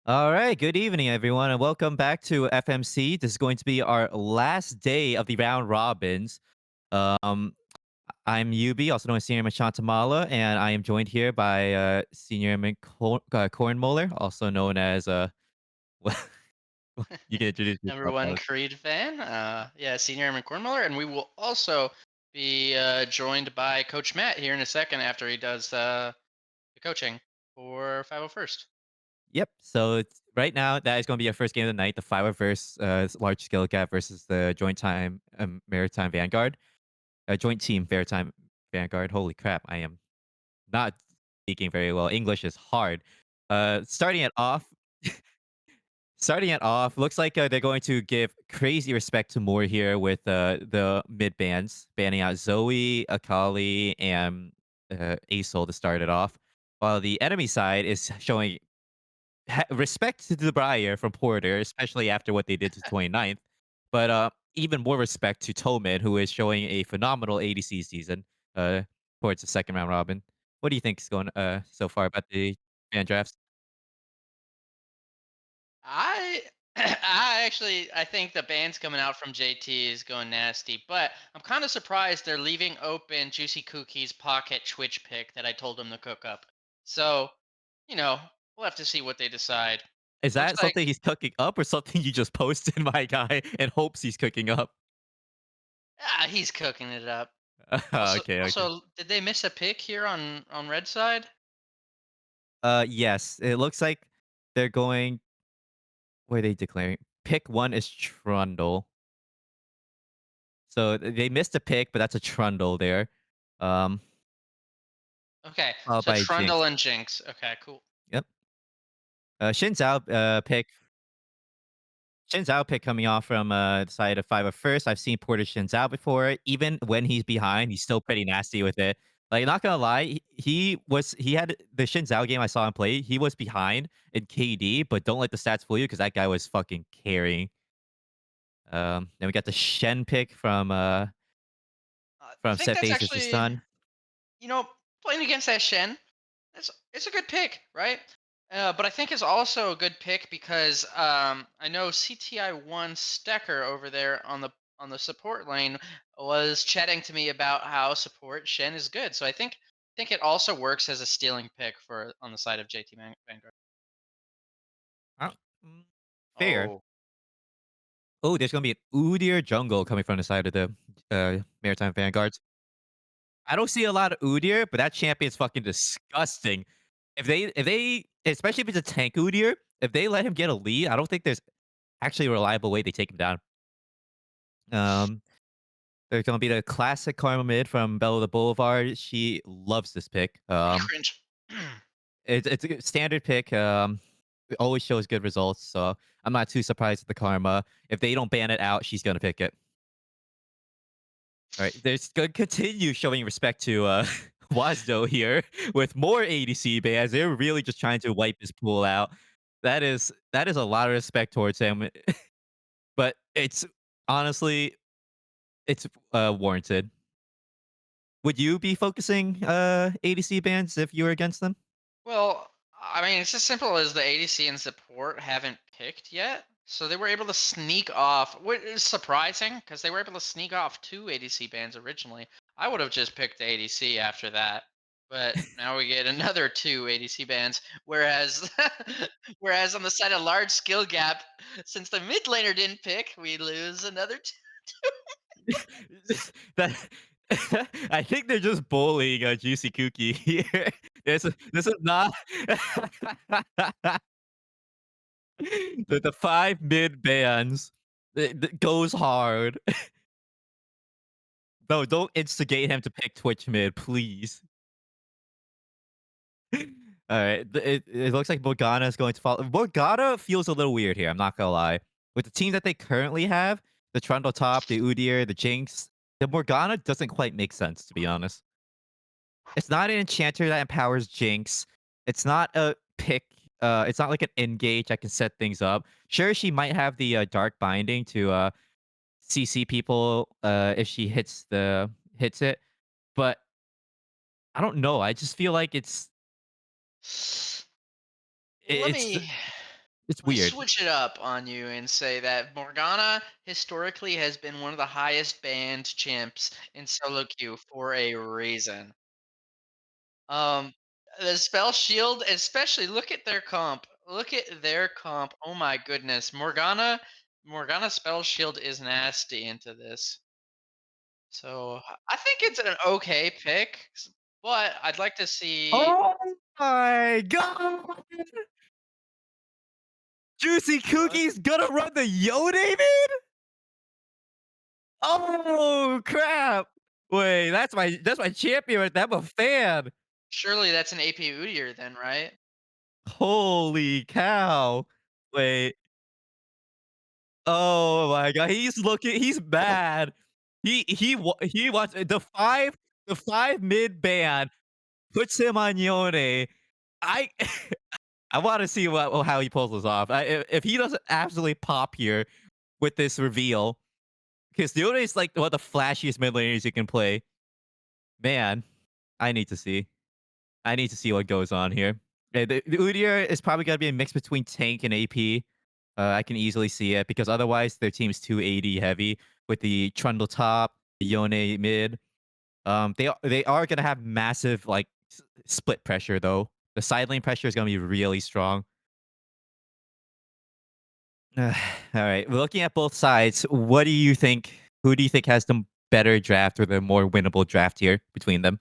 All right, good evening, everyone, and welcome back to FMC. This is going to be our last day of the round robins. Um, I'm Yubi, also known as Senior Machantamala, and I am joined here by Senior Cornmoller, also known as well, you can introduce Number yourself. one Creed fan. Yeah, Senior Airman Cornmuller. And we will also be joined by Coach Matt here in a second after he does the coaching for 501st. Yep. So right now, that is going to be our first game of the night: the Five versus large skill gap versus the joint time Maritime Vanguard, joint team Maritime Vanguard. Holy crap! I am not speaking very well. English is hard. Starting it off, looks like they're going to give crazy respect to Moore here with the mid bands, banning out Zoe, Akali, and Asol to start it off. While the enemy side is showing respect to the Briar from Porter, especially after what they did to 29th, but even more respect to Tomid, who is showing a phenomenal ADC season uh, towards the second round robin. What do you think is going so far about the fan drafts? I I think the band's coming out from JT is going nasty, but I'm kind of surprised they're leaving open Juicy Cookie's pocket Twitch pick that I told them to cook up. So, you know, we'll have to see what they decide. Is Looks that like something he's cooking up or something you just posted, my guy, and hopes he's cooking up? he's cooking it up. Also, Okay, okay. also, did they miss a pick here on red side? Yes, it looks like they're going. What are they declaring? Pick one is Trundle. So they missed a pick, but that's a Trundle there. Um, Okay, Followed so by Jinx. Trundle and Jinx. Okay, cool. Yep. Xin Zhao pick. Xin Zhao pick coming off from the side of 5 of first. I've seen Porter Xin Zhao before. Even when he's behind, he's still pretty nasty with it. Like, not gonna lie, he had the Xin Zhao game I saw him play. He was behind in KD, but don't let the stats fool you because that guy was fucking carrying. Then we got the Shen pick I from think Set that's Basis to actually, Stun. playing against that Shen. It's a good pick, right? But I think it's also a good pick because I know CTI1 Stecker over there on the support lane was chatting to me about how support Shen is good. So I think it also works as a stealing pick for on the side of Vanguard. Uh, mm, Fair. Oh, Oh, there's gonna be an Udyr jungle coming from the side of the Maritime Vanguards. I don't see a lot of Udyr, but that champion's fucking disgusting. If they especially if it's a tank Udyr, if they let him get a lead, I don't think there's actually a reliable way they take him down. Um, there's gonna be the classic Karma mid from Bella the Boulevard. She loves this pick. I cringe. It's a standard pick. It always shows good results, so I'm not too surprised at the Karma. If they don't ban it out, she's gonna pick it. All right, there's gonna continue showing respect to Wasdo here with more ADC bans. They're really just trying to wipe his pool out. That is a lot of respect towards him, but it's honestly it's warranted. Would you be focusing ADC bans if you were against them? Well, I mean, it's as simple as the ADC and support haven't picked yet. So they were able to sneak off, which is surprising because they were able to sneak off two ADC bans originally. I would have just picked the ADC after that. But now we get another two ADC bans. Whereas, whereas on the side of large skill gap, since the mid laner didn't pick, we lose another two. that I think they're just bullying Juicy Cookie here. This is not the five mid bans. It goes hard. No, don't instigate him to pick Twitch mid, please. All right, it looks like Morgana is going to follow. Morgana feels a little weird here. I'm not gonna lie. With the team that they currently have, the Trundle top, the Udyr, the Jinx, the Morgana doesn't quite make sense to be honest. It's not an enchanter that empowers Jinx. It's not a pick. It's not like an engage that can set things up. Sure, she might have the dark binding to CC people if she hits it, but I don't know. I just feel like Let it's me. It's Let me weird. switch it up on you and say that Morgana historically has been one of the highest banned champs in solo queue for a reason. Um, the spell shield, especially look at their comp. Look at their comp. Oh my goodness, Morgana spell shield is nasty into this. So I think it's an okay pick, but I'd like to see. Oh my god! Juicy What? Cookie's gonna run the Yone mid? Oh crap! Wait, that's my champion right there. I'm a fan. Surely that's an AP Udyr then, right? Holy cow! Wait. Oh my god, he's mad. He wants the five mid ban puts him on Yone. I I want to see how he pulls this off. If he doesn't absolutely pop here with this reveal, because Yone is like one of the flashiest mid laners you can play. Man, I need to see. I need to see what goes on here. Yeah, the Udyr is probably gonna be a mix between tank and AP. I can easily see it because otherwise their team's too AD heavy with the Trundle top, the Yone mid. They are gonna have massive like split pressure though. The side lane pressure is gonna be really strong. All right, looking at both sides, what do you think? Who do you think has the better draft or the more winnable draft here between them?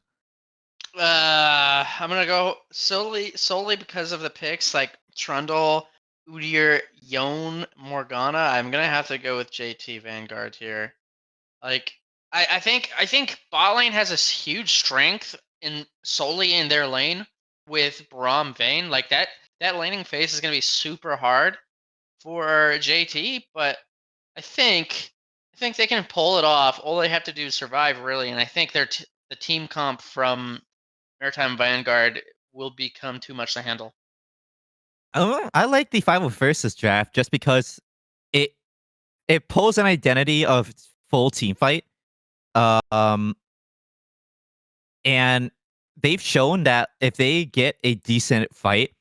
I'm gonna go solely because of the picks like Trundle, Udyr, Yone, Morgana. I'm gonna have to go with JT Vanguard here. Like I think bot lane has a huge strength in solely in their lane with Braum Vayne. Like that laning phase is gonna be super hard for JT, but I think I think they can pull it off. All they have to do is survive, really, and I think the team comp from Maritime Vanguard will become too much to handle. I like the Final Versus draft just because it it pulls an identity of full team fight. Um, and they've shown that if they get a decent fight,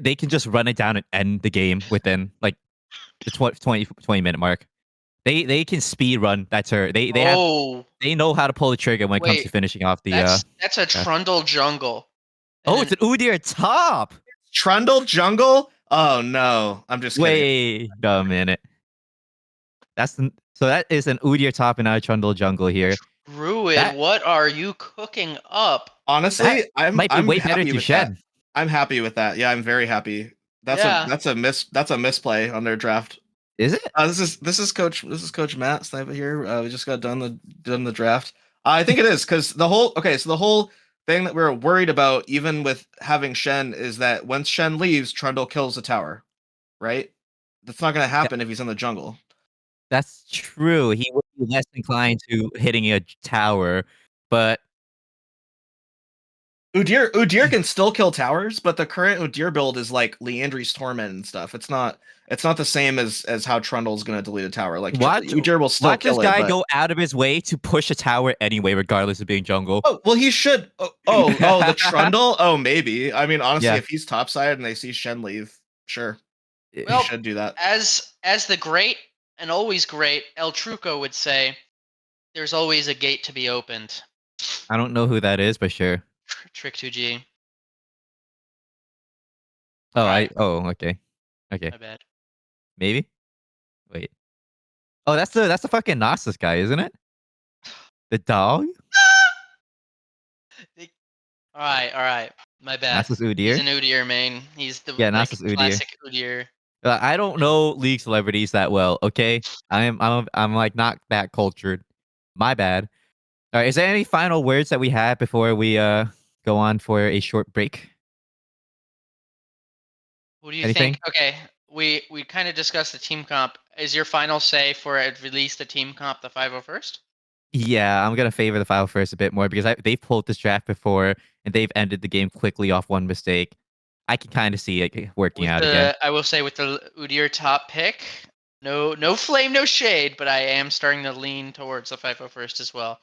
they can just run it down and end the game within like the 20 minute mark. They can speed run that turret. Oh, They know how to pull the trigger when it comes wait, to finishing off the that's a yeah. Trundle jungle, and Oh, it's then an Udyr top. Trundle jungle? Oh no, I'm just kidding. Wait a minute. So that is an Udyr top and not a Trundle jungle here. Druid, That what are you cooking up? that Honestly, I'm might be I'm way better happy to with that. shed. I'm happy with that. Yeah, I'm very happy. Yeah. That's a misplay on their draft. Is it? This is Coach Matt Sniper here. We just got done the draft. I think it is because the whole thing that we're worried about, even with having Shen, is that once Shen leaves, Trundle kills the tower. Right? That's not gonna happen if he's in the jungle. That's true. He would be less inclined to hitting a tower, but Udyr can still kill towers, but the current Udyr build is like Leandry's Torment and stuff. It's not the same as how Trundle's gonna delete a tower. Like watch Udyr will still watch this kill it, guy but go out of his way to push a tower anyway, regardless of being jungle. oh well, he should. Oh, the Trundle. Oh, maybe. I mean, honestly, Yeah. if he's topside and they see Shen leave, sure, he Well, should do that. as the great and always great El Truco would say, there's always a gate to be opened. I don't know who that is, but sure. Trick 2G. Oh, All right, okay. Okay. my bad. Maybe? Wait. Oh, that's the fucking Nasus guy, isn't it? The dog? All right, my bad. Nasus He's Udyr? an Udyr main. He's the Yeah, like Nasus Udyr. classic Udyr. I don't And know League celebrities that well, okay? I'm like not that cultured. My bad. Alright, is there any final words that we have before we go on for a short break? who do you think? Anything? Okay, we kind of discussed the team comp. Is your final say for at release the team comp the 501st? Yeah, I'm gonna favor the file first a bit more because they've pulled this draft before and they've ended the game quickly off one mistake. I can kind of see it working With out again. the I will say with the Udyr top pick, no flame, no shade, but I am starting to lean towards the 501st as well.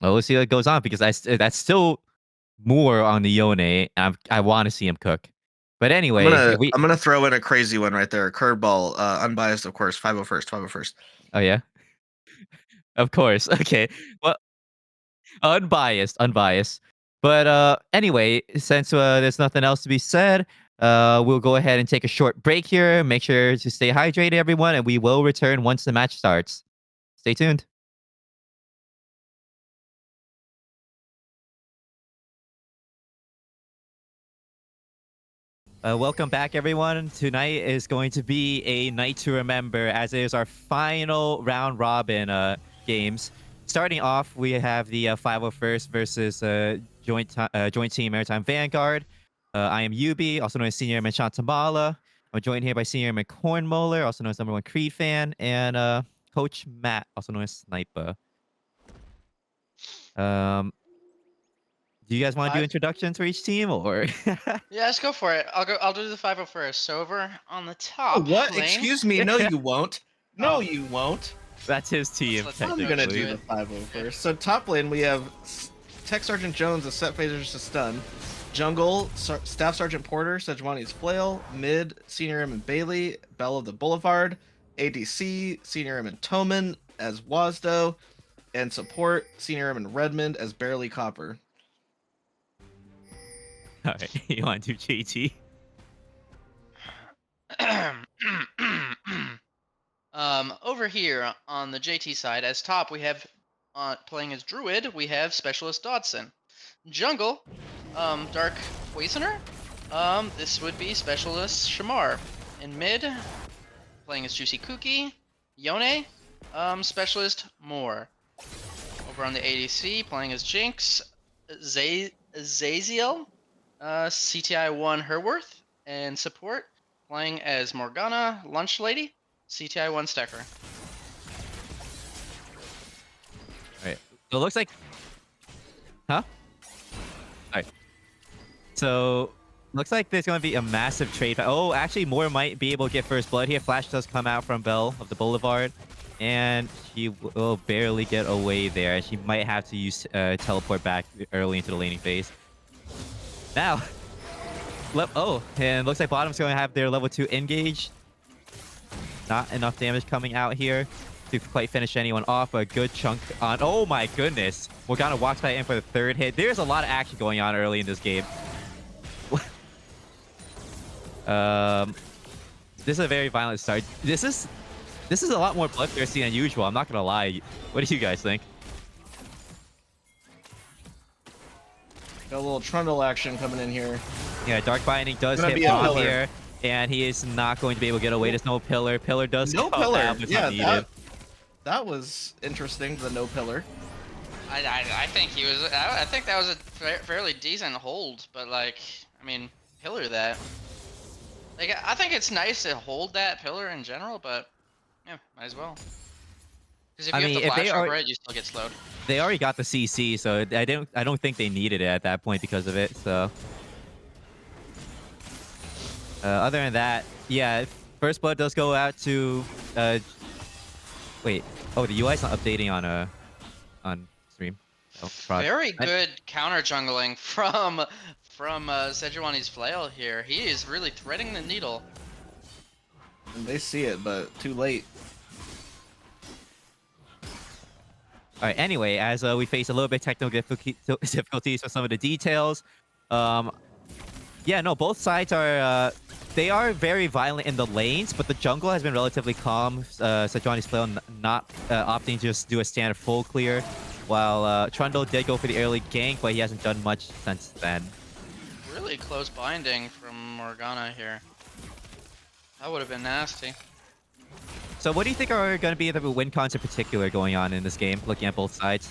Well, we'll see what goes on because that's still more on the Yone. And I want to see him cook. But anyway, if we I'm gonna throw in a crazy one right there. Curveball, unbiased, of course. 501st, 501st. oh yeah, of course. Okay. Well, unbiased, unbiased. But anyway, since there's nothing else to be said, we'll go ahead and take a short break here. Make sure to stay hydrated, everyone, and we will return once the match starts. Stay tuned. Welcome back, everyone. Tonight is going to be a night to remember, as it is our final round robin games. Starting off, we have the 501st versus joint team Maritime Vanguard. I am Yubi, also known as Senior Airman Shantamala. I'm joined here by Senior Airman Cornmolar, also known as #1 Creed fan, and Coach Matt, also known as Sniper. Um, do you guys want to do introductions for each team, or? Yeah, let's go for it. I'll do the 501st. So over on the top. What? lane- Excuse me. No, you won't. No, Oh. you won't. That's his team, Let's I'm technically. gonna do the 501st. So top lane we have Tech Sergeant Jones, a set phasers to stun. Jungle, Staff Sergeant Porter, Sejuani's Flail. Mid, Senior Airman Bailey, Belle of the Boulevard. ADC, Senior Airman Toman as Wazdo. And support, Senior Airman Redmond as Barely Copper. All right, you want to do JT? Over here on the JT side, as top, we have playing as Druid. We have Specialist Dodson. Jungle, Dark Poisoner. This would be Specialist Shamar. In mid, playing as Juicy Cookie. Yone, Specialist Moore. Over on the ADC, playing as Jinx. Zaziel, CTI1 Herworth. And support, playing as Morgana, Lunch Lady. CTI1 Stecker. Alright. So it looks like... Huh? Alright. So, looks like there's going to be a massive trade. Oh, actually, Moore might be able to get first blood here. Flash does come out from Belle of the Boulevard. And she will barely get away there. She might have to use teleport back early into the laning phase. Now... Oh, and looks like bottom's going to have their level 2 engage. Not enough damage coming out here to quite finish anyone off, but a good chunk on... Oh my goodness. Morgana walks by in for the third hit. There's a lot of action going on early in this game. This is a very violent start. This is a lot more bloodthirsty than usual, I'm not gonna lie. What do you guys think? Got a little Trundle action coming in here. Yeah, Dark Binding does Gonna hit be a bomb pillar. here, and he is not going to be able to get away. There's no pillar. Pillar does No come pillar. out, but it's Yeah, not needed. that was interesting. The no pillar. I think he was. I think that was a fairly decent hold, but like, I mean, pillar that. Like, I think it's nice to hold that pillar in general, but yeah, might as well. Because if you have to flash over it, you still get slowed. They already got the CC, so I don't think they needed it at that point because of it. So, other than that, yeah, first blood does go out to. Wait, oh, the UI's not updating on stream. Oh, Very good counter jungling from Sejuani's Flail here. He is really threading the needle. And they see it, but too late. All right. Anyway, as we face a little bit technical difficulties with some of the details, yeah, no, both sides are they are very violent in the lanes, but the jungle has been relatively calm. Sejuani's Flail not opting to just do a standard full clear, while Trundle did go for the early gank, but he hasn't done much since then. Really close binding from Morgana here. That would have been nasty. So what do you think are going to be the win cons in particular going on in this game, looking at both sides?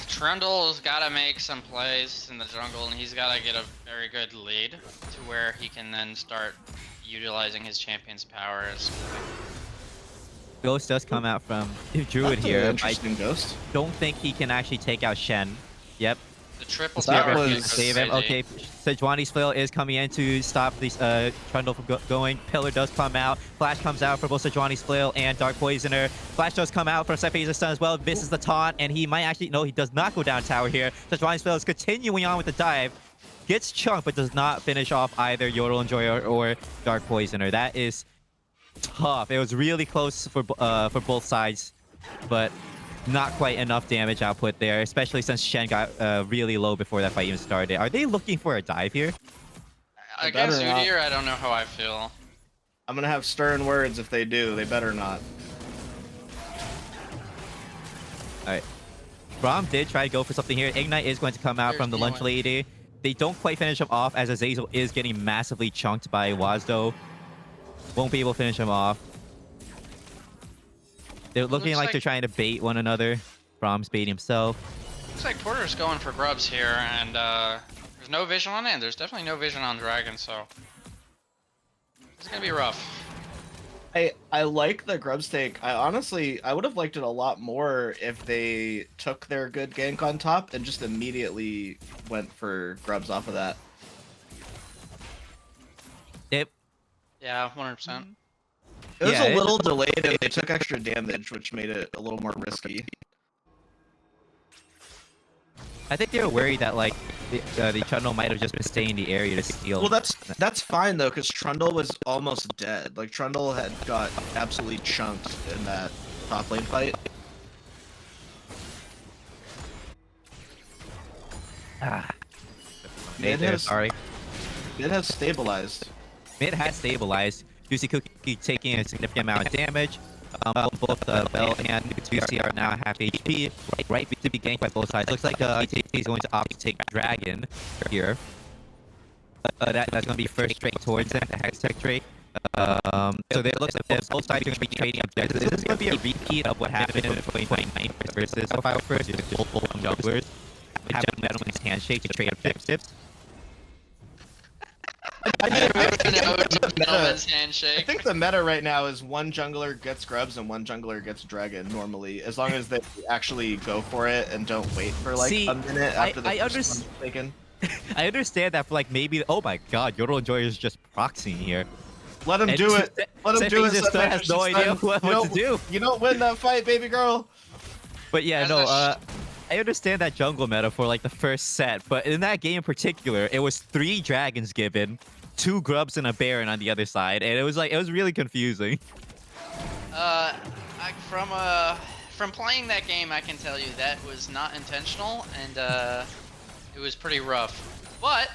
Trundle's got to make some plays in the jungle, and he's got to get a very good lead to where he can then start utilizing his champion's powers. Ghost does come out from Druid That's an here. interesting Ghost. Don't think he can actually take out Shen. Yep. The triple That tower was- Save him. Okay, Sejuani's Flail is coming in to stop these Trundle from going. Pillar does come out. Flash comes out for both Sejuani's Flail and Dark Poisoner. Flash does come out from Sephi's Stun as well. Misses the taunt, and he might actually... No, he does not go down tower here. Sejuani's Flail is continuing on with the dive. gets chunked, but does not finish off either Yodel Enjoyer or Dark Poisoner. That is tough. It was really close for both sides, but not quite enough damage output there, especially since Shen got really low before that fight even started. Are they looking for a dive here? Against better not. Udyr, I don't know how I feel. I'm gonna have stern words if they do. They better not. Alright. Braum did try to go for something here. Ignite is going to come out There's from the Lunch Neon. Lady. They don't quite finish him off as Azazel is getting massively chunked by Wazdo. Won't be able to finish him off. They're looking Looks like like- they're trying to bait one another. Braum's baiting himself. Looks like Porter's going for grubs here, and there's no vision on it, and there's definitely no vision on Dragon, so it's gonna be rough. I like the Grubs take. I would have liked it a lot more if they took their good gank on top and just immediately went for Grubs off of that. Yep. Yeah, 100%. It was Yeah, a little delayed and they took extra damage, which made it a little more risky. I think they were worried that like the Trundle might have just been staying in the area to steal. Well, that's fine though, because Trundle was almost dead. Like Trundle had got absolutely chunked in that top lane fight. Mid there, sorry. It has stabilized. Mid has stabilized. Juicy Cookie taking a significant amount of damage. Both Bell and Juicy are now half HP. Right to be ganked by both sides. Looks like JT is going to opt to take Dragon here. That's going to be first straight towards him, the Hextech Drake. So it looks like both sides are going to be trading objectives. This is going to be a repeat of what happened in 2029 versus Profile First. Just full jugglers. Have a gentleman's handshake to trade objectives. I Gentleman's I handshake. think the meta right now is one jungler gets Grubs and one jungler gets Dragon normally, as long as they actually go for it and don't wait for like See, a minute after the I first one's taken. I understand that for like maybe. Oh my God, Yodel Enjoyer is just proxying here. Let him And do it. Let him do it. Just Sunday has no versus idea Sun. what You to don't- do. You don't win that fight, baby girl. But yeah, As no. a I understand that jungle meta for like the first set, but in that game in particular, it was 3 dragons given, 2 grubs and a baron on the other side, and it was really confusing. From playing that game, I can tell you that was not intentional, and it was pretty rough. But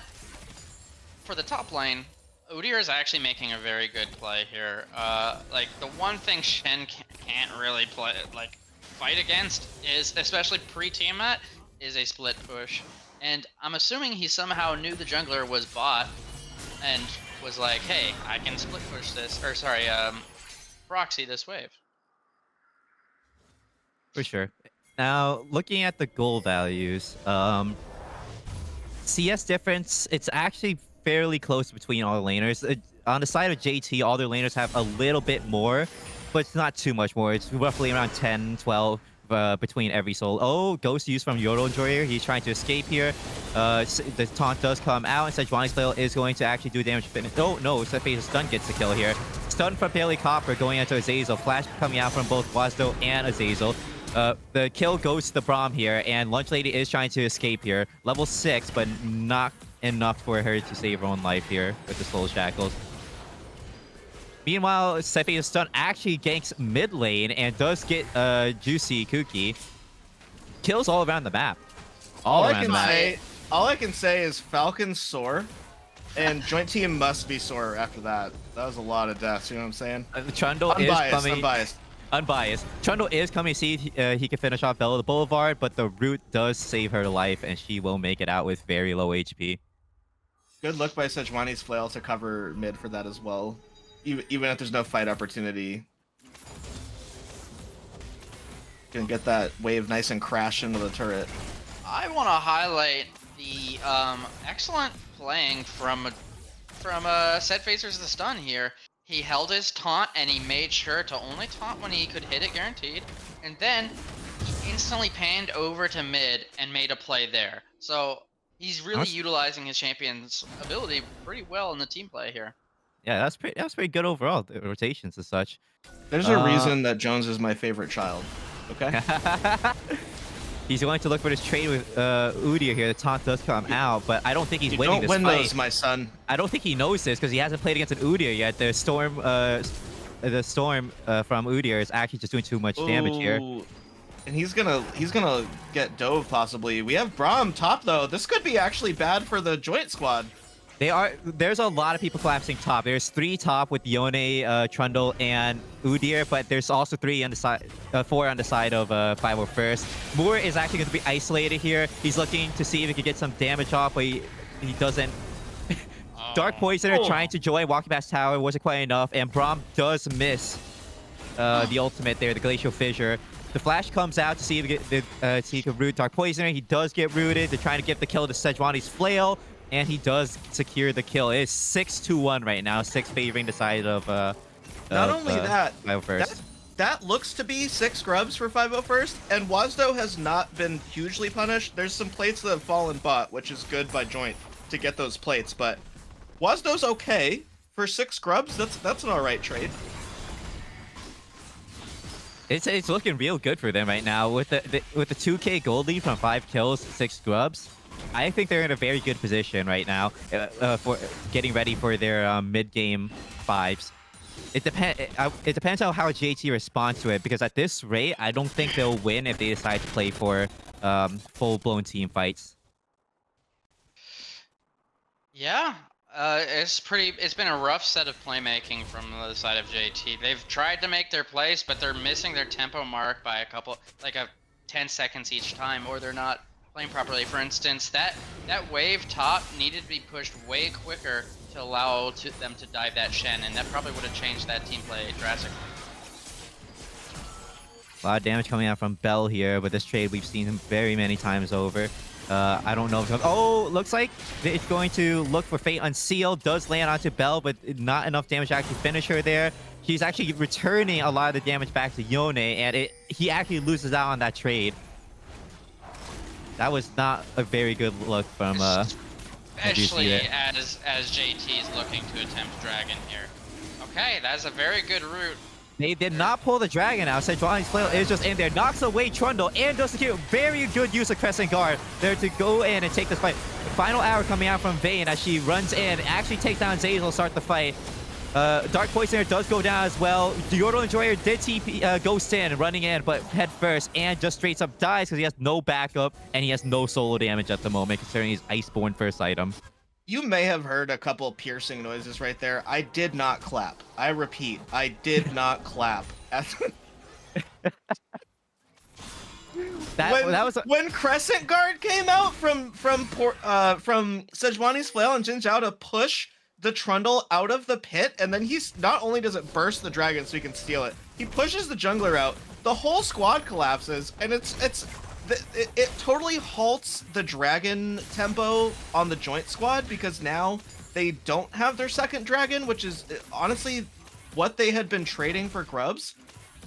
for the top lane, Udyr is actually making a very good play here. Like the one thing Shen can't really fight against is, especially pre-Tiamat, is a split push. And I'm assuming he somehow knew the jungler was bot and was like, hey, I can split push this, or sorry, proxy this wave. For sure. Now, looking at the goal values, CS difference, it's actually fairly close between all the laners. On the side of JT, all their laners have a little bit more, but it's not too much more. It's roughly around 10, 12 between every soul. Oh, Ghost use from Yodel Enjoyer. He's trying to escape here. The taunt does come out, and Sejuani's flail is going to actually do damage to fitness. Oh, no, Sephi's stun gets the kill here. Stun from Paley Copper going into Azazel. Flash coming out from both Wazdo and Azazel. The kill goes to the Braum here, and Lunch Lady is trying to escape here. Level 6, but not enough for her to save her own life here with the Soul Shackles. Meanwhile, Sephi's stun actually ganks mid lane and does get Juicy Cookie. Kills all around the map. All around the map. All I can say is Falcon's sore, and joint team must be sore after that. That was a lot of deaths. You know what I'm saying? Trundle is coming. Unbiased. Unbiased. Trundle is coming to see if he can finish off Bella the Boulevard, but the root does save her life, and she will make it out with very low HP. Good look by Sejuani's flail to cover mid for that as well. Even if there's no fight opportunity. Can get that wave nice and crash into the turret. I want to highlight the excellent playing from Set Phasers the stun here. He held his taunt and he made sure to only taunt when he could hit it guaranteed, and then he instantly panned over to mid and made a play there. So he's really utilizing his champion's ability pretty well in the team play here. Yeah, that's pretty good overall. The rotations and such. There's a reason that Jones is my favorite child. Okay. He's going to look for this trade with Udyr here. The taunt does come out, but I don't think he's You winning don't this win fight. those, my son. I don't think he knows this because he hasn't played against an Udyr yet. The storm from Udyr is actually just doing too much damage here. Ooh. And he's gonna get dove possibly. We have Braum top though. This could be actually bad for the joint squad. There's a lot of people collapsing top. There's 3 top with Yone, Trundle, and Udyr, but there's also 4 on the side of 501st. Moore is actually going to be isolated here. He's looking to see if he can get some damage off, but he doesn't. Dark Poisoner trying to join, walking past tower, wasn't quite enough, and Braum does miss the ultimate there, the Glacial Fissure. The flash comes out to see if he can root Dark Poisoner. He does get rooted. They're trying to get the kill to Sejuani's Flail. And he does secure the kill. It's 6-1 right now. 6 favoring the side of Not only that, 501st. that looks to be 6 grubs for 501st, and Wasdo has not been hugely punished. There's some plates that have fallen bot, which is good by joint to get those plates, but Wasdo's okay for 6 grubs. That's an alright trade. It's looking real good for them right now with the 2K gold lead from 5 kills, 6 grubs. I think they're in a very good position right now for getting ready for their mid-game 5s. It depends on how JT responds to it, because at this rate, I don't think they'll win if they decide to play for full-blown team fights. Yeah, it's been a rough set of playmaking from the side of JT. They've tried to make their plays, but they're missing their tempo mark by a 10 seconds each time, or they're not playing properly. For instance, that wave top needed to be pushed way quicker to allow them to dive that Shen, and that probably would have changed that team play drastically. A lot of damage coming out from Bell here, but this trade we've seen him very many times over. I don't know if looks like it's going to look for Fate Unsealed. Does land onto Bell, but not enough damage to actually finish her there. She's actually returning a lot of the damage back to Yone, and he actually loses out on that trade. That was not a very good look from especially as JT is looking to attempt Dragon here. Okay, that's a very good route. They did not pull the Dragon out. Sejuani's Flail is just in there. Knocks away Trundle and does secure. Very good use of Crescent Guard there to go in and take this fight. Final hour coming out from Vayne as she runs in. Actually takes down Zeyzal, start the fight. Dark Poisoner does go down as well. Yordle Enjoyer did TP Ghost in, running in, but head first, and just straight up dies because he has no backup and he has no solo damage at the moment, considering he's Iceborne first item. You may have heard a couple piercing noises right there. I did not clap. I repeat, I did not clap. When Crescent Guard came out from Sejuani's Flail and Jin Zhao to push the Trundle out of the pit, and then he's not only does it burst the dragon so he can steal it, he pushes the jungler out. The whole squad collapses, and it totally halts the dragon tempo on the joint squad, because now they don't have their second dragon, which is honestly what they had been trading for grubs.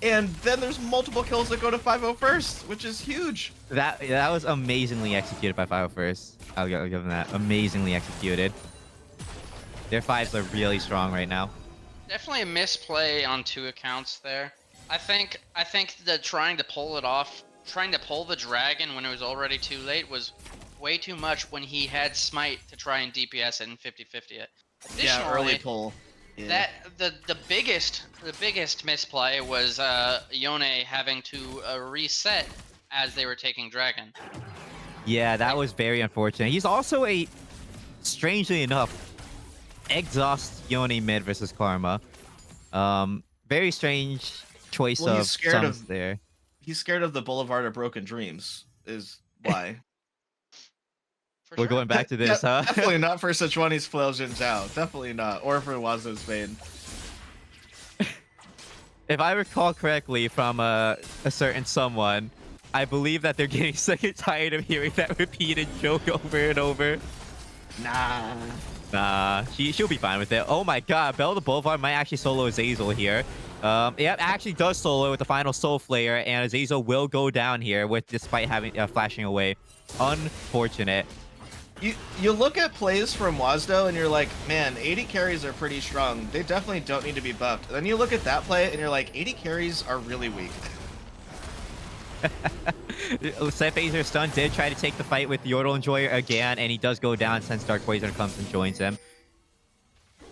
And then there's multiple kills that go to 501st, which is huge. That was amazingly executed by 501st. I'll give them that. Amazingly executed. Their 5s are really strong right now. Definitely a misplay on 2 accounts there. I think that trying to pull it off, trying to pull the dragon when it was already too late was way too much when he had smite to try and DPS it in 50-50 it. Yeah, early pull. Yeah. That the biggest misplay was Yone having to reset as they were taking dragon. Yeah, that was very unfortunate. He's also strangely enough, exhaust Yone mid versus Karma. Very strange choice of summons there. He's scared of the Boulevard of Broken Dreams, is why. We're going back to this, huh? Definitely not for Sejuani's Flail Jin Zhao. Definitely not. Or for Wasdo's Vayne. If I recall correctly from a certain someone, I believe that they're getting sick and tired of hearing that repeated joke over and over. Nah, she'll be fine with it. Oh my god, Belle the Boulevard might actually solo Zeyzal here. Yeah, actually does solo with the final Soul Flare, and Zeyzal will go down here despite having flashing away. Unfortunate. You look at plays from Wasdo and you're like, man, 80 carries are pretty strong. They definitely don't need to be buffed. Then you look at that play and you're like, 80 carries are really weak. Set Phaser Stun did try to take the fight with Yordle Enjoyer again, and he does go down since Dark Poisoner comes and joins him.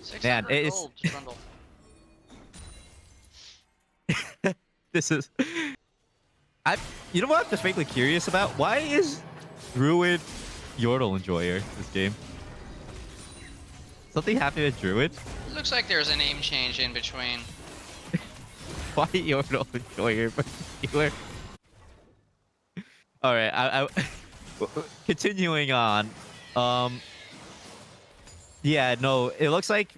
600 Man, it is. gold, Trundle. This is. You know what I'm just frankly curious about? Why is Druid Yordle Enjoyer this game? Something happened with Druid? Looks like there's a name change in between. Why Yordle Enjoyer particular? All right, I continuing on. Yeah, no, it looks like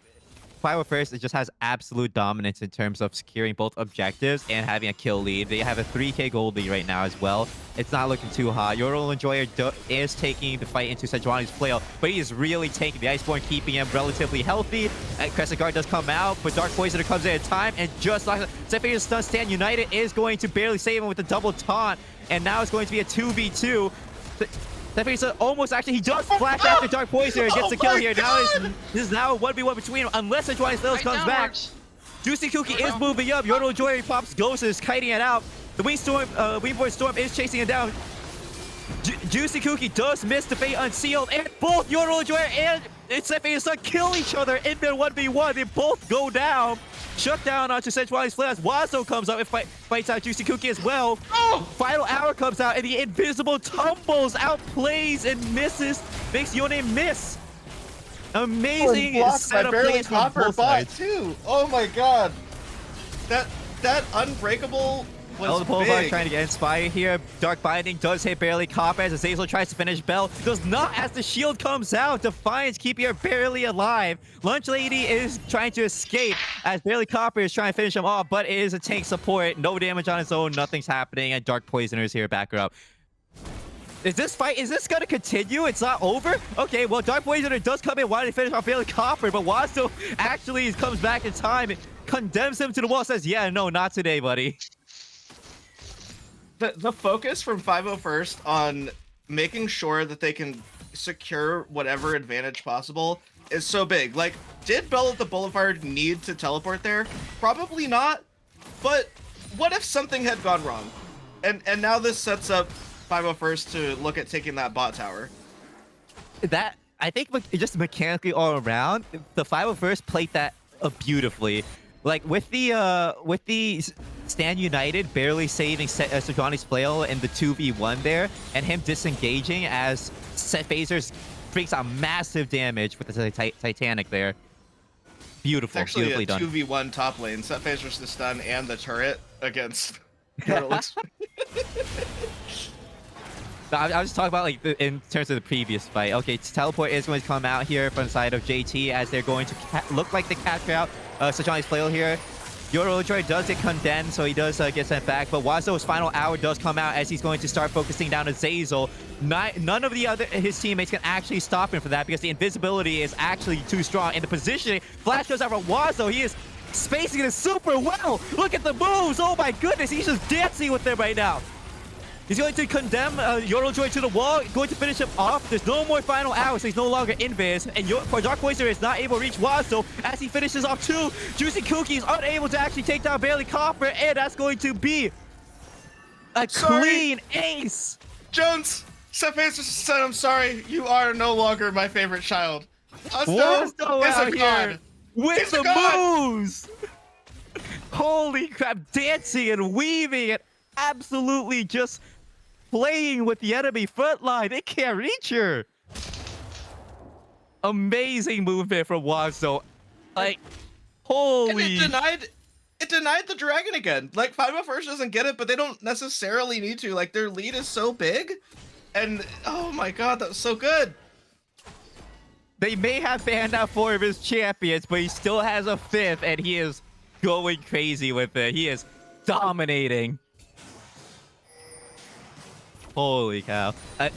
Pyro First, it just has absolute dominance in terms of securing both objectives and having a kill lead. They have a 3k gold lead right now as well. It's not looking too hot. Yordle Enjoyer is taking the fight into Sejuani's flail, but he is really taking the Iceborne, keeping him relatively healthy. Crescent Guard does come out, but Dark Poisoner comes in at time, and just like Zephyr Stun Stand United is going to barely save him with a double taunt, and now it's going to be a 2v2. Zephyr almost actually, he does flash after Dark Poisoner and gets the kill here. Now this is now a 1v1 between them, unless Sejuani's flail comes back. Juicy Cookie is moving up. Yordle Enjoyer pops Ghost, is kiting it out. The Wingborn Storm is chasing it down. Juicy Cookie does miss the Fate Unsealed, and both Yordle Enjoyer and Zephyr Stun kill each other in their 1v1. They both go down. Shut down onto Sejuani's flail as Wazo comes up and fights out Juicy Cookie as well. Final Hour comes out, and the Invisible tumbles, outplays, and misses. Makes Yone miss. Amazing setup plays from both sides. Too. Oh my god. That Unbreakable was Boulevard big. trying to get Inspire here. Dark Binding does hit barely Copper as Azazel tries to finish Bell. Does not as the shield comes out. Defiance keeping her barely alive. Lunch Lady is trying to escape as barely Copper is trying to finish him off, but it is a tank support. No damage on its own. Nothing's happening, and Dark Poisoner is here back her up. Is this going to continue? It's not over? Okay, well, Dark Poisoner does come in. Why did he finish off barely Copper? But Wazo actually comes back in time and condemns him to the wall. Says, yeah, no, not today, buddy. The focus from 501st on making sure that they can secure whatever advantage possible is so big. Like, did Bell at the Boulevard need to teleport there? Probably not. But what if something had gone wrong? And now this sets up 501st to look at taking that bot tower. That, I think, just mechanically all around, the 501st played that beautifully. Like with the Stand United barely saving Sejuani's flail in the 2v1 there, and him disengaging as Set Phasers brings out massive damage with the Titanic there. Beautiful, it's actually beautifully a done. 2v1 top lane. Set Phasers the stun and the turret against. I was talking about like in terms of the previous fight. Okay, Teleport is going to come out here from the side of JT as they're going to look like they capture out Sejuani's flail here. Yordle Enjoyer does get condemned, so he does get sent back. But Wazo's final hour does come out as he's going to start focusing down Azazel. None of his teammates can actually stop him for that because the invisibility is actually too strong. And the positioning, Flash goes out from Wazo. He is spacing it super well. Look at the moves. Oh my goodness, he's just dancing with them right now. He's going to condemn Yordle Enjoyer to the wall, going to finish him off. There's no more final hours, so he's no longer invis. And Dark Poisoner is not able to reach Wazo as he finishes off two. Juicy Cookie is unable to actually take down Barely Copper, and that's going to be a clean ace. Jones, Set Phasers said, I'm sorry, you are no longer my favorite child. Wazo is out a here god. with He's a the god. moves. Holy crap, dancing and weaving and absolutely just playing with the enemy front line. They can't reach her. Amazing movement from Wazo. Like, holy. And it denied the dragon again. Like, 501st doesn't get it, but they don't necessarily need to. Like, their lead is so big. And, oh my god, that was so good. They may have banned out 4 of his champions, but he still has a 5th, and he is going crazy with it. He is dominating. Holy cow. I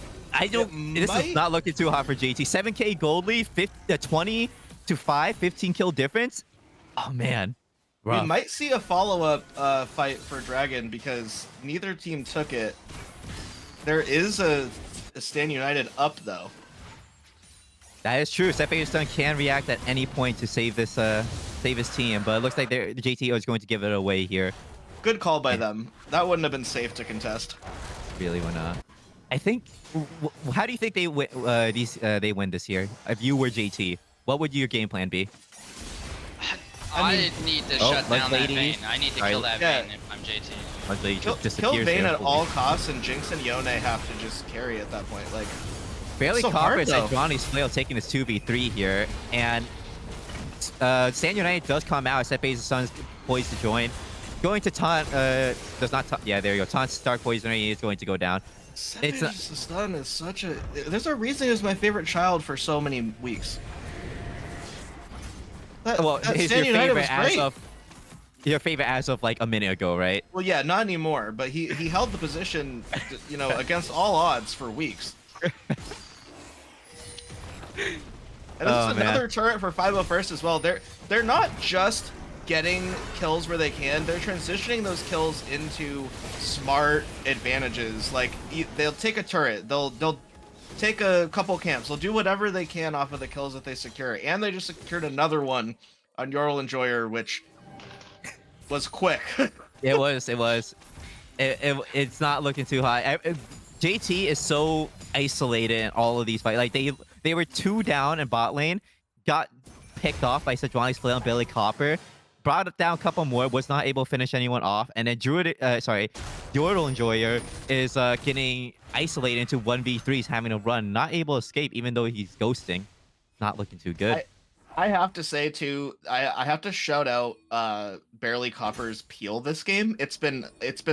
don't. This is not looking too hot for JT. 7k gold lead, 20 to 5, 15 kill difference. Oh man. Rough. We might see a follow-up fight for Dragon because neither team took it. There is a Stand United up though. That is true. Set Phaser Stun can react at any point to save this save his team, but it looks like the JT is going to give it away here. Good call by them. that wouldn't have been safe to contest. Really wanna. I think. How do you think they win? They win this year. If you were JT, what would your game plan be? I need to Oh, shut Lunch down that Lady. Vayne. I need to Sorry. kill that Yeah. Vayne if I'm JT. Lunch Lady Kill, just disappears Vayne here. at all costs, and Jinx and Yone have to just carry at that point. Like, Barely so Copper hard, said though. Johnny's flail taking this 2v3 here, and Sand United does come out. Set Phase Sun's poised to join. Going to taunt, does not taunt. Yeah, there you go. Taunt Stark Poisoner is going to go down. It's Savage the Stun is such a. There's a reason he was my favorite child for so many weeks. well, That he's your Stand United favorite was as great. of your favorite as of like a minute ago, right? Well, yeah, not anymore. But he held the position, you know, against all odds for weeks. And this Oh, is man. another turret for 501st as well. They're not just getting kills where they can. They're transitioning those kills into smart advantages. Like they'll take a turret, they'll take a couple camps, they'll do whatever they can off of the kills that they secure. And they just secured another one on Yorl Enjoyer, which was quick. It was. It's not looking too high. JT is so isolated in all of these fights. Like they were 2 down in bot lane, got picked off by Sejuani's Flail and Billy Copper, brought it down a couple more, was not able to finish anyone off, and then Yordle Enjoyer is getting isolated into 1v3s, having to run, not able to escape, even though he's ghosting. Not looking too good. I have to say too, I have to shout out Barely Copper's peel this game. It's been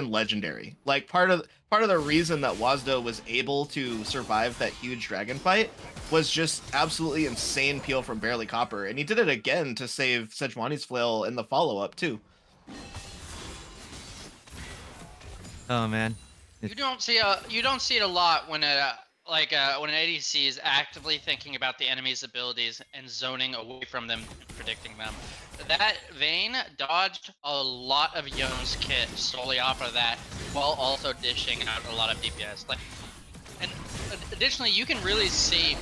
legendary. Like part of the reason that Wasdo was able to survive that huge dragon fight was just absolutely insane peel from Barely Copper, and he did it again to save Sejuani's flail in the follow up too. Oh man. You don't see it a lot when when an ADC is actively thinking about the enemy's abilities and zoning away from them, predicting them. That Vayne dodged a lot of Yone's kit solely off of that, while also dishing out a lot of DPS. And additionally, you can really see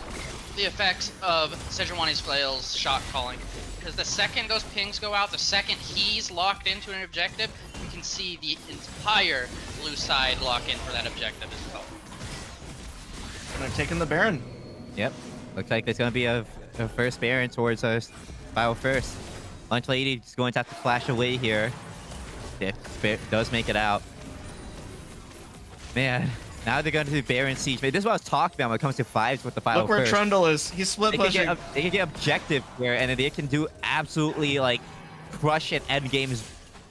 the effects of Sejuani's flail's shot calling, because the second those pings go out, the second he's locked into an objective, you can see the entire blue side lock in for that objective as well. And they're taking the Baron. Yep. Looks like there's going to be a first Baron towards us. Bio first. Lunch Lady is going to have to flash away here. If does make it out. Man, now they're going to do Baron Siege. This is what I was talking about when it comes to 5s with the Bio Look where first. Trundle is. He's split pushing. They can get objective here, and they can do absolutely, like, crush it end games.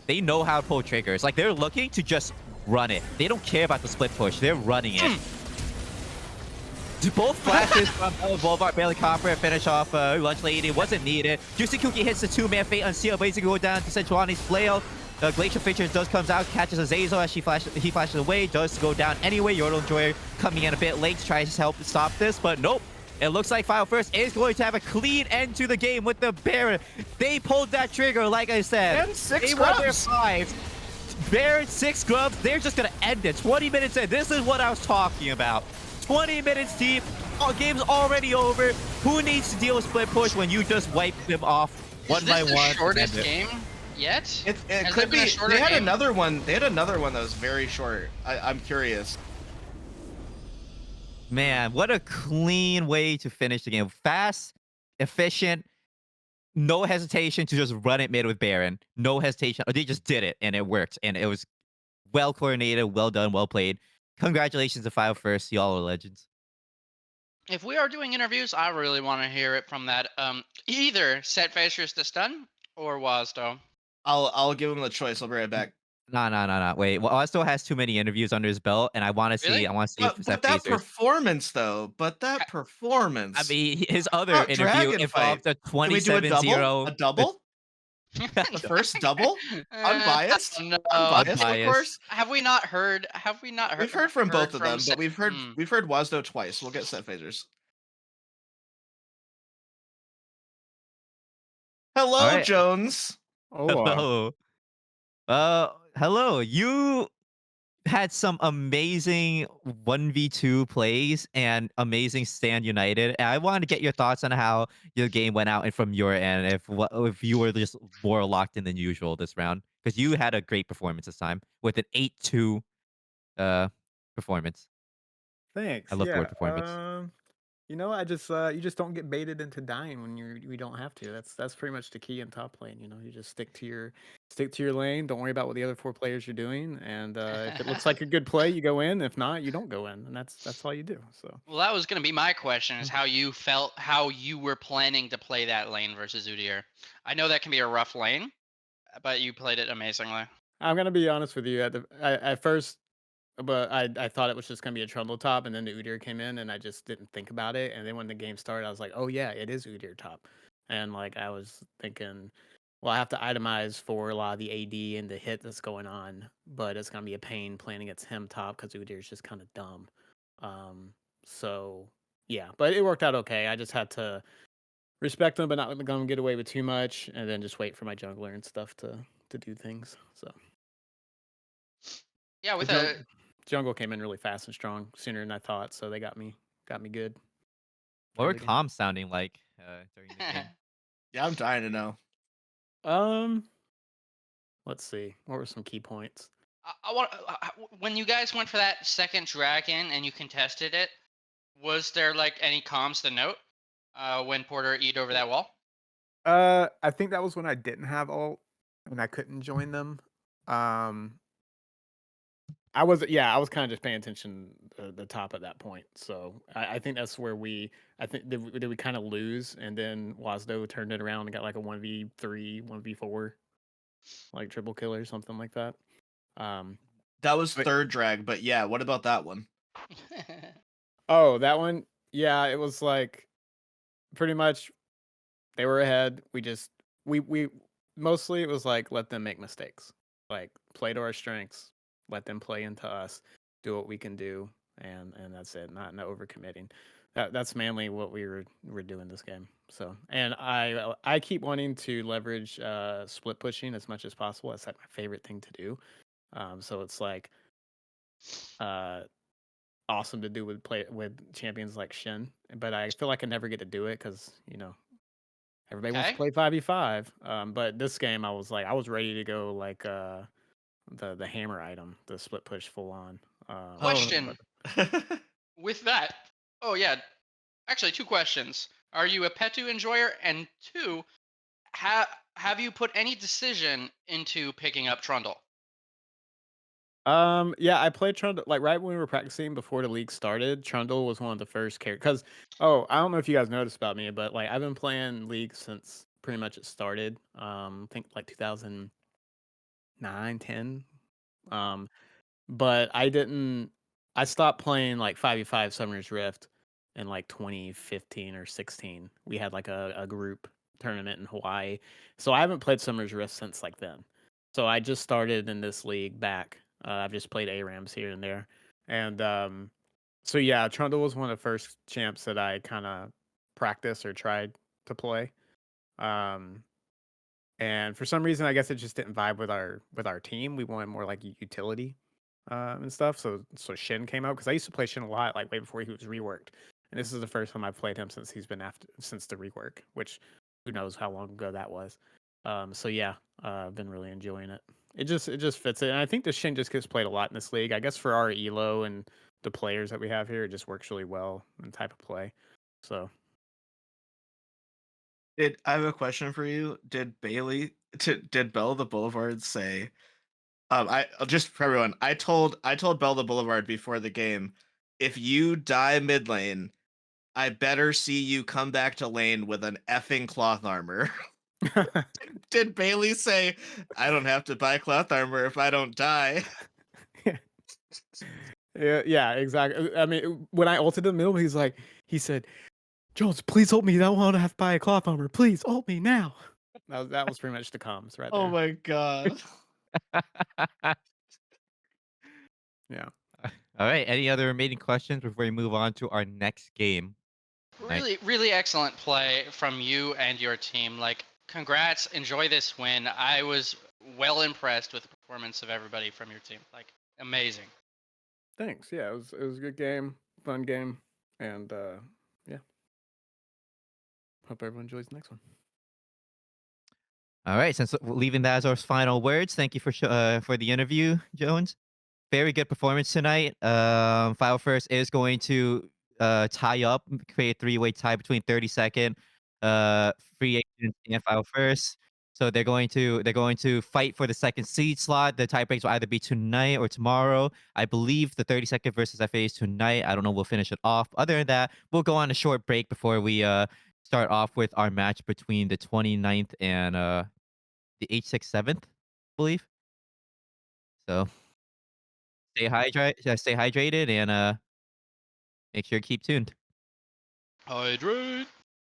They know how to pull triggers. Like, they're looking to just run it. They don't care about the split push. They're running it. Both flashes from Boulevard Barely Copper finish off Lunch Lady. It wasn't needed. Juicy Cookie hits the 2-man Fate Unseal, basically go down to Sejuani's flail. Glacial Fixture does comes out, catches Azazel as he flashes away, does go down anyway. Yordle Enjoyer coming in a bit late, tries to help stop this, but nope. It looks like Final First is going to have a clean end to the game with the Baron. They pulled that trigger, like I said. And 6 they won their scrubs. 5. Baron, 6 scrubs. They're just going to end it. 20 minutes in. This is what I was talking about. 20 minutes deep. Game's already over. Who needs to deal with split push when you just wipe them off one by one? Is this the shortest game yet? It Has could there been a be. shorter They had game? another one. They had another one that was very short. I'm curious. Man, what a clean way to finish the game. Fast, efficient, no hesitation to just run it mid with Baron. No hesitation. They just did it, and it worked. And it was well coordinated, well done, well played. Congratulations to Final First. Y'all are legends. If we are doing interviews, I really want to hear it from that either Set Facers to Stun or Wasdo. I'll give him the choice. I'll be right back. No. Wait. Well, Osto has too many interviews under his belt, and I want to see. Really? I want to see But if that Facers. performance, though. But that performance. I mean, his other That interview dragon involved a Can we do a 27-0. double? A double? The first double? Unbiased? No. Unbiased, of Unbiased. course. Have we not heard? We've heard from both of them, from but we've heard Hmm. we've heard Wasdo twice. We'll get set phasers. Hello, Alright. Jones. Hola. Hello. Hello. You had some amazing 1v2 plays and amazing stand united. And I wanted to get your thoughts on how your game went out and from your end, if you were just more locked in than usual this round, because you had a great performance this time with an 8-2 performance. I Thanks. love the Yeah. word performance. I just you just don't get baited into dying when we don't have to. That's pretty much the key in top lane. You just stick to your lane. Don't worry about what the other four players are doing. And if it looks like a good play, you go in. If not, you don't go in. And that's all you do. So Well, that was going to be my question: is how you felt, how you were planning to play that lane versus Udyr. I know that can be a rough lane, but you played it amazingly. I'm gonna be honest with you. At first, but I thought it was just gonna be a Trundle top, and then the Udyr came in, and I just didn't think about it. And then when the game started, I was like, oh yeah, it is Udyr top, and like I was thinking, well, I have to itemize for a lot of the AD and the hit that's going on, but it's gonna be a pain playing against him top because Udyr is just kind of dumb. Um, so yeah, but it worked out okay. I just had to respect them, but not let them get away with too much, and then just wait for my jungler and stuff to do things. So. Yeah, The with a jungle came in really fast and strong sooner than I thought, so they got me good What for were the game. comms sounding like during the game? Yeah, I'm dying to know. Um, let's see. What were some key points? I want when you guys went for that second dragon and you contested it, was there like any comms to note when Porter eat over that wall? I think that was when I didn't have ult and I couldn't join them. Um, I was I was kind of just paying attention to the top at that point. So I think that's where I think did we kind of lose, and then Wasdo turned it around and got like a 1v3, 1v4, like triple kill or something like that. That was But- third drag, but yeah, what about that one? Oh, that one? Yeah, it was like pretty much they were ahead. We mostly it was like let them make mistakes. Like play to our strengths, let them play into us, do what we can do, and that's it. Not no overcommitting. That's mainly what we're doing this game. So, and I keep wanting to leverage split pushing as much as possible. That's like my favorite thing to do. So it's like uh awesome to do with champions like Shin, but I feel like I never get to do it because everybody wants to Okay. play 5v5. But this game I was ready to go like the hammer item, the split push full on. Question But with that. Oh yeah, actually two questions. Are you a Petu enjoyer? And two, have you put any decision into picking up Trundle? yeah, I played Trundle like right when we were practicing before the league started. Trundle was one of the first characters. Because I don't know if you guys noticed about me, but like I've been playing League since pretty much it started. I think like 2009, 10. Um, but I stopped playing like 5v5 Summer's Rift in like 2015 or 16. We had like a group tournament in Hawaii. So I haven't played Summer's Rift since like then. So I just started in this league back. I've just played ARAMs here and there. And so yeah, Trundle was one of the first champs that I kind of practiced or tried to play. Um, and for some reason, I guess it just didn't vibe with our team. We wanted more like utility and stuff. So Shin came out because I used to play Shin a lot, like way before he was reworked. And this is the first time I've played him since he's been since the rework, which who knows how long ago that was. So yeah, I've been really enjoying it. It just fits it, and I think the Shin just gets played a lot in this league. I guess for our elo and the players that we have here, it just works really well in type of play. So I have a question for you? Did Bell the Boulevard say? I just for everyone. I told Bell the Boulevard before the game, if you die mid lane, I better see you come back to lane with an effing cloth armor. Did Bailey say, I don't have to buy cloth armor if I don't die? yeah, exactly. I mean, when I ulted in the middle, he said, Jones, please ult me. I don't want to have to buy a cloth armor. Please ult me now. That was pretty much the comms right there. Oh my god. Yeah. All right. Any other remaining questions before we move on to our next game? Really, really excellent play from you and your team. Like, congrats. Enjoy this win. I was well impressed with the performance of everybody from your team. Like, amazing. Thanks. Yeah, it was a good game, fun game, and yeah. Hope everyone enjoys the next one. All right, since leaving that as our final words, thank you for the interview, Jones. Very good performance tonight. Final First is going to tie up, create a three-way tie between 32nd, free agent and Final First. So they're going to fight for the second seed slot. The tiebreaks will either be tonight or tomorrow. I believe the 32nd versus FA is tonight. I don't know. We'll finish it off. Other than that, we'll go on a short break before we start off with our match between the 29th and the H67th, I believe. So stay hydrated, and make sure to keep tuned. Hydrate.